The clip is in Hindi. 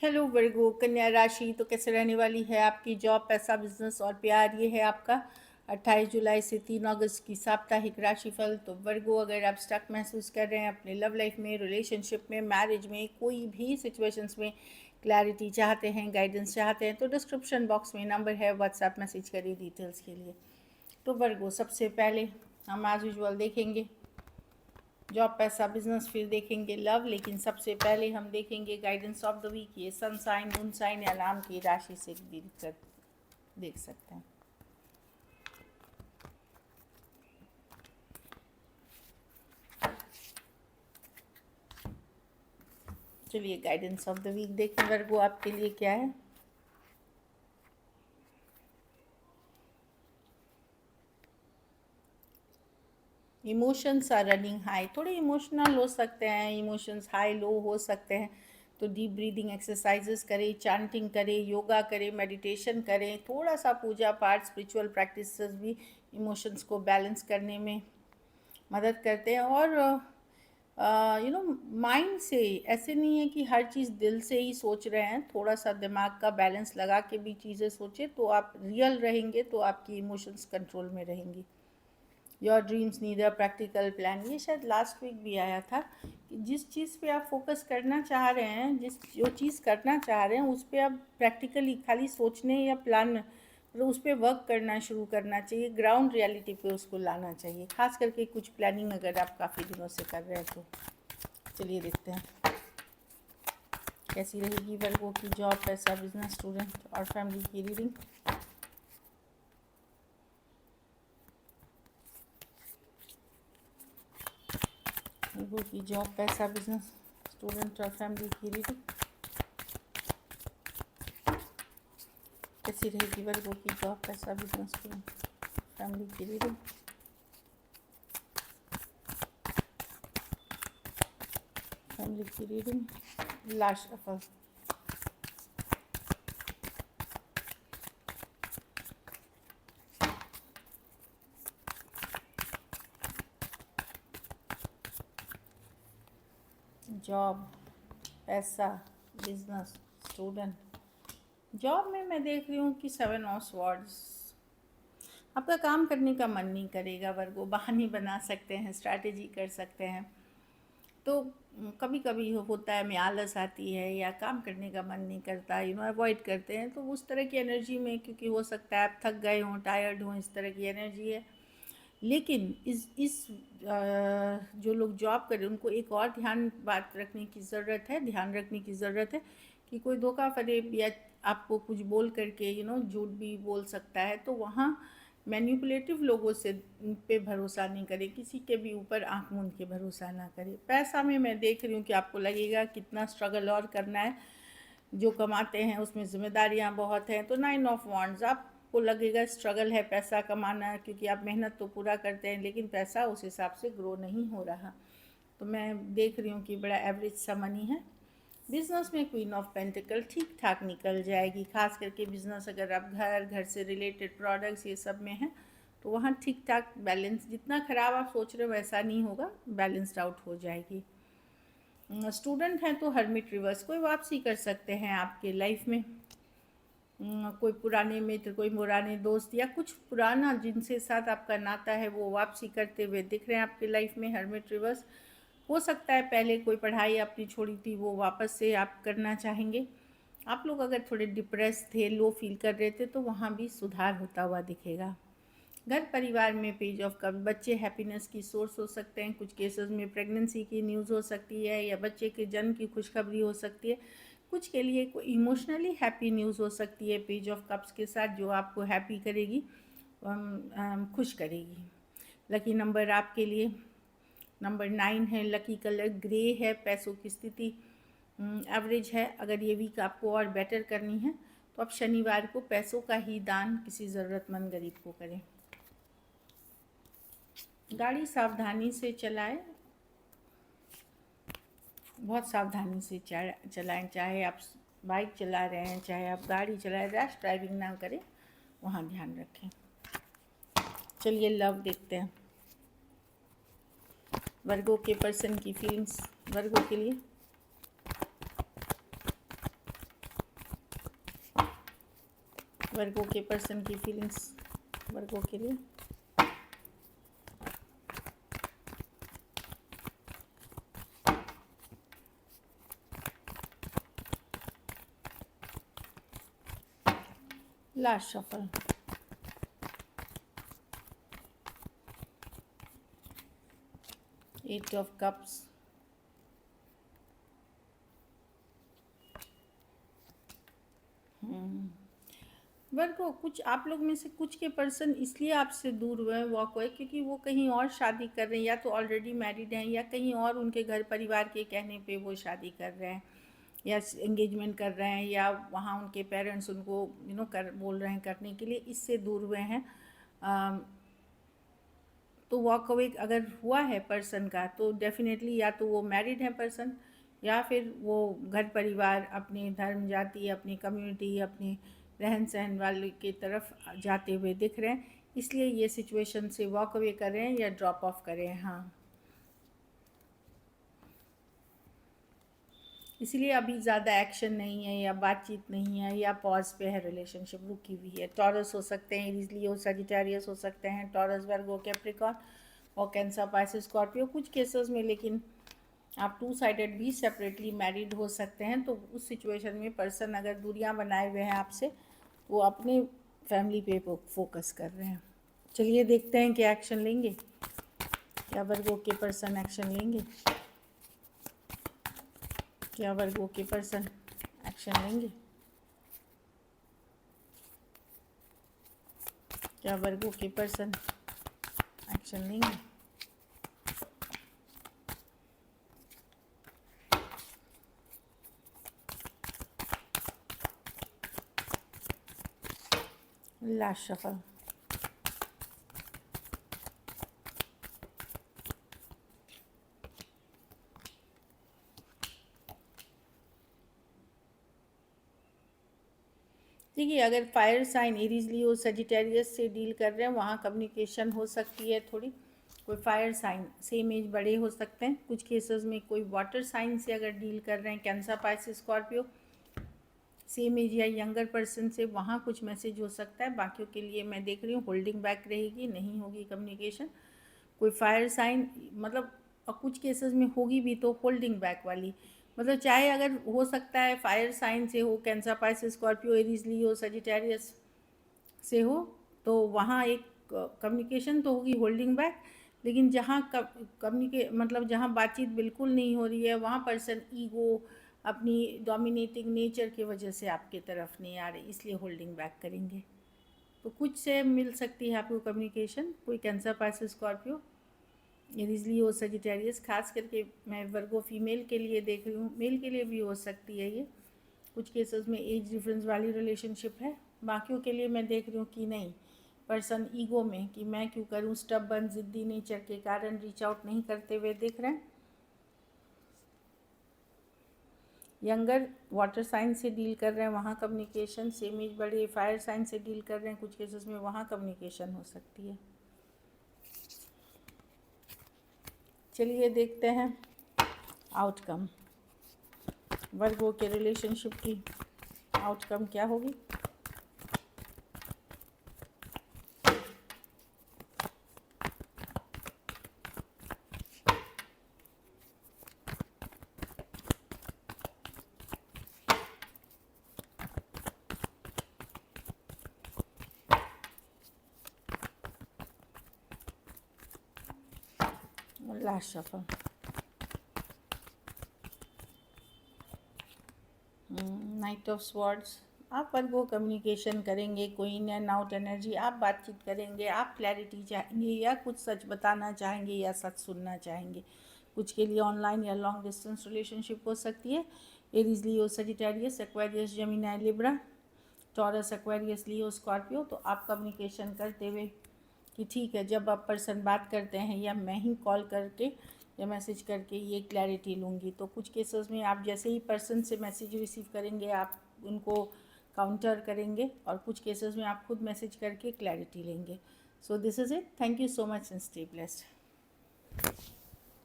हेलो वर्गो कन्या राशि। तो कैसे रहने वाली है आपकी जॉब, पैसा, बिजनेस और प्यार। ये है आपका 28 जुलाई से 3 अगस्त की साप्ताहिक राशिफल। तो वर्गो, अगर आप स्टक महसूस कर रहे हैं अपने लव लाइफ में, रिलेशनशिप में, मैरिज में, कोई भी सिचुएशंस में क्लैरिटी चाहते हैं, गाइडेंस चाहते हैं, तो डिस्क्रिप्शन बॉक्स में नंबर है, व्हाट्सएप मैसेज करिए डिटेल्स के लिए। तो वर्गो, सबसे पहले हम एज यूजुअल देखेंगे जॉब, पैसा, बिजनेस, फिर देखेंगे लव, लेकिन सबसे पहले हम देखेंगे गाइडेंस ऑफ द वीक। ये सन साइन, मून साइन या नाम की राशि से डील कर देख सकते हैं। चलिए गाइडेंस ऑफ द वीक देखें वर्गो आपके लिए क्या है। इमोशंस आर रनिंग हाई, थोड़े इमोशनल हो सकते हैं, इमोशंस हाई लो हो सकते हैं। तो डीप ब्रीदिंग एक्सरसाइजेस करें, चांटिंग करें, योगा करें, मेडिटेशन करें, थोड़ा सा पूजा पाठ, स्पिरिचुअल प्रैक्टिसेस भी इमोशंस को बैलेंस करने में मदद करते हैं। और माइंड से ऐसे नहीं है कि हर चीज़ दिल से ही सोच रहे हैं, थोड़ा सा दिमाग का बैलेंस लगा के भी चीज़ें सोचें तो आप रियल रहेंगे, तो आपकी इमोशंस कंट्रोल में रहेंगी। Your dreams need a practical plan, ये शायद लास्ट वीक भी आया था कि जिस चीज़ पे आप फोकस करना चाह रहे हैं, जो चीज़ करना चाह रहे हैं उस पर आप प्रैक्टिकली खाली सोचने या प्लान उस पर वर्क करना शुरू करना चाहिए, ग्राउंड रियलिटी पे उसको लाना चाहिए। खास करके कुछ प्लानिंग अगर आप काफ़ी दिनों से कर रहे हैं तो चलिए देखते हैं कैसी रहेगी वर्गों की जॉब, पैसा, बिजनेस, स्टूडेंट और फैमिली की रीडिंग। वर्गों की जॉब, पैसा, बिजनेस, स्टूडेंट और फैमिली की रीडिंग कैसी रहेगी वर्गों की जॉब, पैसा, बिजनेस, स्टूडेंट, फैमिली की रीडिंग। फैमिली की रीडिंग, लास्ट सफल। जॉब, पैसा, बिजनेस, स्टूडेंट। जॉब में मैं देख रही हूँ कि 7 ऑफ स्वॉर्ड्स, आपका काम करने का मन नहीं करेगा वर्गो, बहाने बना सकते हैं, स्ट्रैटेजी कर सकते हैं। तो कभी कभी होता है, में आलस आती है या काम करने का मन नहीं करता, अवॉइड करते हैं। तो उस तरह की एनर्जी में, क्योंकि हो सकता है आप थक गए हों, टायर्ड हों, इस तरह की एनर्जी है। लेकिन इस जो लोग जॉब करें उनको एक और बात रखने की ज़रूरत है, ध्यान रखने की ज़रूरत है कि कोई धोखा फरेब या आपको कुछ बोल करके झूठ भी बोल सकता है। तो वहाँ मैनिपुलेटिव लोगों से पे भरोसा नहीं करें, किसी के भी ऊपर आंख मूंद के भरोसा ना करें। पैसा में मैं देख रही हूँ कि आपको लगेगा कितना स्ट्रगल और करना है, जो कमाते हैं उसमें जिम्मेदारियाँ बहुत हैं। तो 9 ऑफ वॉन्ड्स, आपको लगेगा स्ट्रगल है पैसा कमाना, क्योंकि आप मेहनत तो पूरा करते हैं लेकिन पैसा उस हिसाब से ग्रो नहीं हो रहा। तो मैं देख रही हूँ कि बड़ा एवरेज सा मनी है। बिजनेस में क्वीन ऑफ पेंटिकल ठीक ठाक निकल जाएगी, खास करके बिजनेस अगर आप घर से रिलेटेड प्रोडक्ट्स ये सब में हैं तो वहाँ ठीक ठाक बैलेंस, जितना ख़राब आप सोच रहे हो वैसा नहीं होगा, बैलेंस्ड आउट हो जाएगी। स्टूडेंट हैं तो हर्मिट रिवर्स, कोई वापसी कर सकते हैं आपके लाइफ में। कोई पुराने मित्र, कोई पुराने दोस्त या कुछ पुराना जिनसे साथ आपका नाता है वो वापसी करते हुए दिख रहे हैं आपके लाइफ में, हर्मिट रिवर्स। हो सकता है पहले कोई पढ़ाई अपनी छोड़ी थी वो वापस से आप करना चाहेंगे। आप लोग अगर थोड़े डिप्रेस थे, लो फील कर रहे थे, तो वहाँ भी सुधार होता हुआ दिखेगा। घर परिवार में पेज ऑफ कप, बच्चे हैप्पीनेस की सोर्स हो सकते हैं, कुछ केसेस में प्रेगनेंसी की न्यूज़ हो सकती है या बच्चे के जन्म की खुशखबरी हो सकती है। कुछ के लिए कोई इमोशनली हैप्पी न्यूज़ हो सकती है पेज ऑफ कप्स के साथ, जो आपको हैप्पी करेगी, खुश करेगी। लकी नंबर आपके लिए नंबर 9 है, लकी कलर ग्रे है, पैसों की स्थिति एवरेज है। अगर ये वीक आपको और बेटर करनी है तो आप शनिवार को पैसों का ही दान किसी ज़रूरतमंद गरीब को करें। गाड़ी सावधानी से चलाएं, बहुत सावधानी से चलाएं, चाहे आप बाइक चला रहे हैं, चाहे आप गाड़ी चला रहे हैं, रैश ड्राइविंग ना करें, वहाँ ध्यान रखें। चलिए लव देखते हैं वर्गों के पर्सन की फीलिंग्स वर्गों के लिए। वर्गो के पर्सन की फीलिंग्स वर्गो के लिए। Last shuffle. Eight of cups. Virgo, कुछ आप लोग में से कुछ के पर्सन इसलिए आपसे दूर हुए हैं, वॉक हुए, क्योंकि वो कहीं और शादी कर रहे हैं, या तो ऑलरेडी मैरिड हैं, या कहीं और उनके घर परिवार के कहने पे वो शादी कर रहे हैं, या एंगेजमेंट कर रहे हैं, या वहाँ उनके पेरेंट्स उनको कर बोल रहे हैं करने के लिए, इससे दूर हुए हैं। तो वॉक अवे अगर हुआ है पर्सन का, तो डेफिनेटली या तो वो मैरिड है पर्सन, या फिर वो घर परिवार, अपने धर्म, जाति, अपनी कम्युनिटी, अपनी रहन सहन वाले की तरफ जाते हुए दिख रहे हैं, इसलिए ये सिचुएशन से वॉक अवे कर रहे हैं या ड्रॉप ऑफ कर रहे हैं। हाँ, इसलिए अभी ज़्यादा एक्शन नहीं है, या बातचीत नहीं है, या पॉज पे है, रिलेशनशिप रुकी हुई है। टॉरस हो सकते हैं, लियो, सजिटेरियस हो सकते हैं, टॉरस, वर्गो, कैप्रिकॉर्न और कैंसर, पाइसेस, स्कॉर्पियो कुछ केसेस में। लेकिन आप टू साइडेड भी सेपरेटली मैरिड हो सकते हैं। तो उस सिचुएशन में पर्सन अगर दूरियां बनाए हुए हैं आपसे, वो अपने फैमिली पे फोकस कर रहे हैं। चलिए देखते हैं क्या एक्शन लेंगे, क्या वर्गो के पर्सन एक्शन लेंगे, क्या वर्गो के पर्सन एक्शन लेंगे, क्या वर्गो के पर्सन एक्शन लेंगे। Last shuffle. देखिए, अगर fire sign, Aries, Leo, Sagittarius से डील कर रहे हैं, वहाँ कम्युनिकेशन हो सकती है थोड़ी। कोई फायर साइन, सेम एज बड़े हो सकते हैं कुछ केसेस में। कोई वाटर साइन से अगर डील कर रहे हैं, cancer, Pisces, Scorpio, same age या यंगर पर्सन से, वहाँ कुछ मैसेज हो सकता है। बाकियों के लिए मैं देख रही हूँ होल्डिंग बैक रहेगी, नहीं होगी कम्युनिकेशन। कोई फायर साइन, मतलब और कुछ केसेस में होगी भी तो होल्डिंग बैक वाली, मतलब चाहे अगर हो सकता है फायर साइन से हो, cancer, Pisces, Scorpio, Aries, Leo, Sagittarius से हो, तो वहाँ एक कम्युनिकेशन तो होगी होल्डिंग बैक। लेकिन जहाँ मतलब जहाँ बातचीत बिल्कुल नहीं हो रही है, वहाँ पर्सन ईगो, अपनी डोमिनेटिंग नेचर की वजह से आपके तरफ नहीं आ रही, इसलिए होल्डिंग बैक करेंगे। तो कुछ से मिल सकती है आपको कम्युनिकेशन। कोई cancer, Pisces, Scorpio, Aries, Leo, Sagittarius, खास करके मैं वर्गो फीमेल के लिए देख रही हूँ, मेल के लिए भी हो सकती है ये। कुछ केसेस में एज डिफरेंस वाली रिलेशनशिप है। बाकियों के लिए मैं देख रही हूँ कि नहीं, पर्सन ईगो में कि मैं क्यों करूँ, स्टबर्न, जिद्दी नेचर के कारण रीच आउट नहीं करते हुए दिख रहे हैं। यंगर, वाटर साइन से डील कर रहे हैं, वहाँ कम्युनिकेशन। सेम एज बड़े, फायर साइन से डील कर रहे हैं कुछ केसेस में, वहाँ कम्युनिकेशन हो सकती है। चलिए देखते हैं आउटकम, वर्गो के रिलेशनशिप की आउटकम क्या होगी। Last shuffle. Night of swords. आप वर्गो कम्युनिकेशन करेंगे, कोई इन एंड आउट एनर्जी, आप बातचीत करेंगे, आप क्लैरिटी चाहेंगे, या कुछ सच बताना चाहेंगे, या सच सुनना चाहेंगे। कुछ के लिए ऑनलाइन या लॉन्ग डिस्टेंस रिलेशनशिप हो सकती है। Aries, Leo, Sagittarius, Aquarius, Gemini, Libra, Taurus, Aquarius, Leo, Scorpio. तो आप कम्युनिकेशन करते हुए कि ठीक है, जब आप पर्सन बात करते हैं, या मैं ही कॉल करके या मैसेज करके ये क्लैरिटी लूँगी। तो कुछ केसेस में आप जैसे ही पर्सन से मैसेज रिसीव करेंगे, आप उनको काउंटर करेंगे, और कुछ केसेस में आप खुद मैसेज करके क्लैरिटी लेंगे। So this is it. Thank you so much and stay blessed.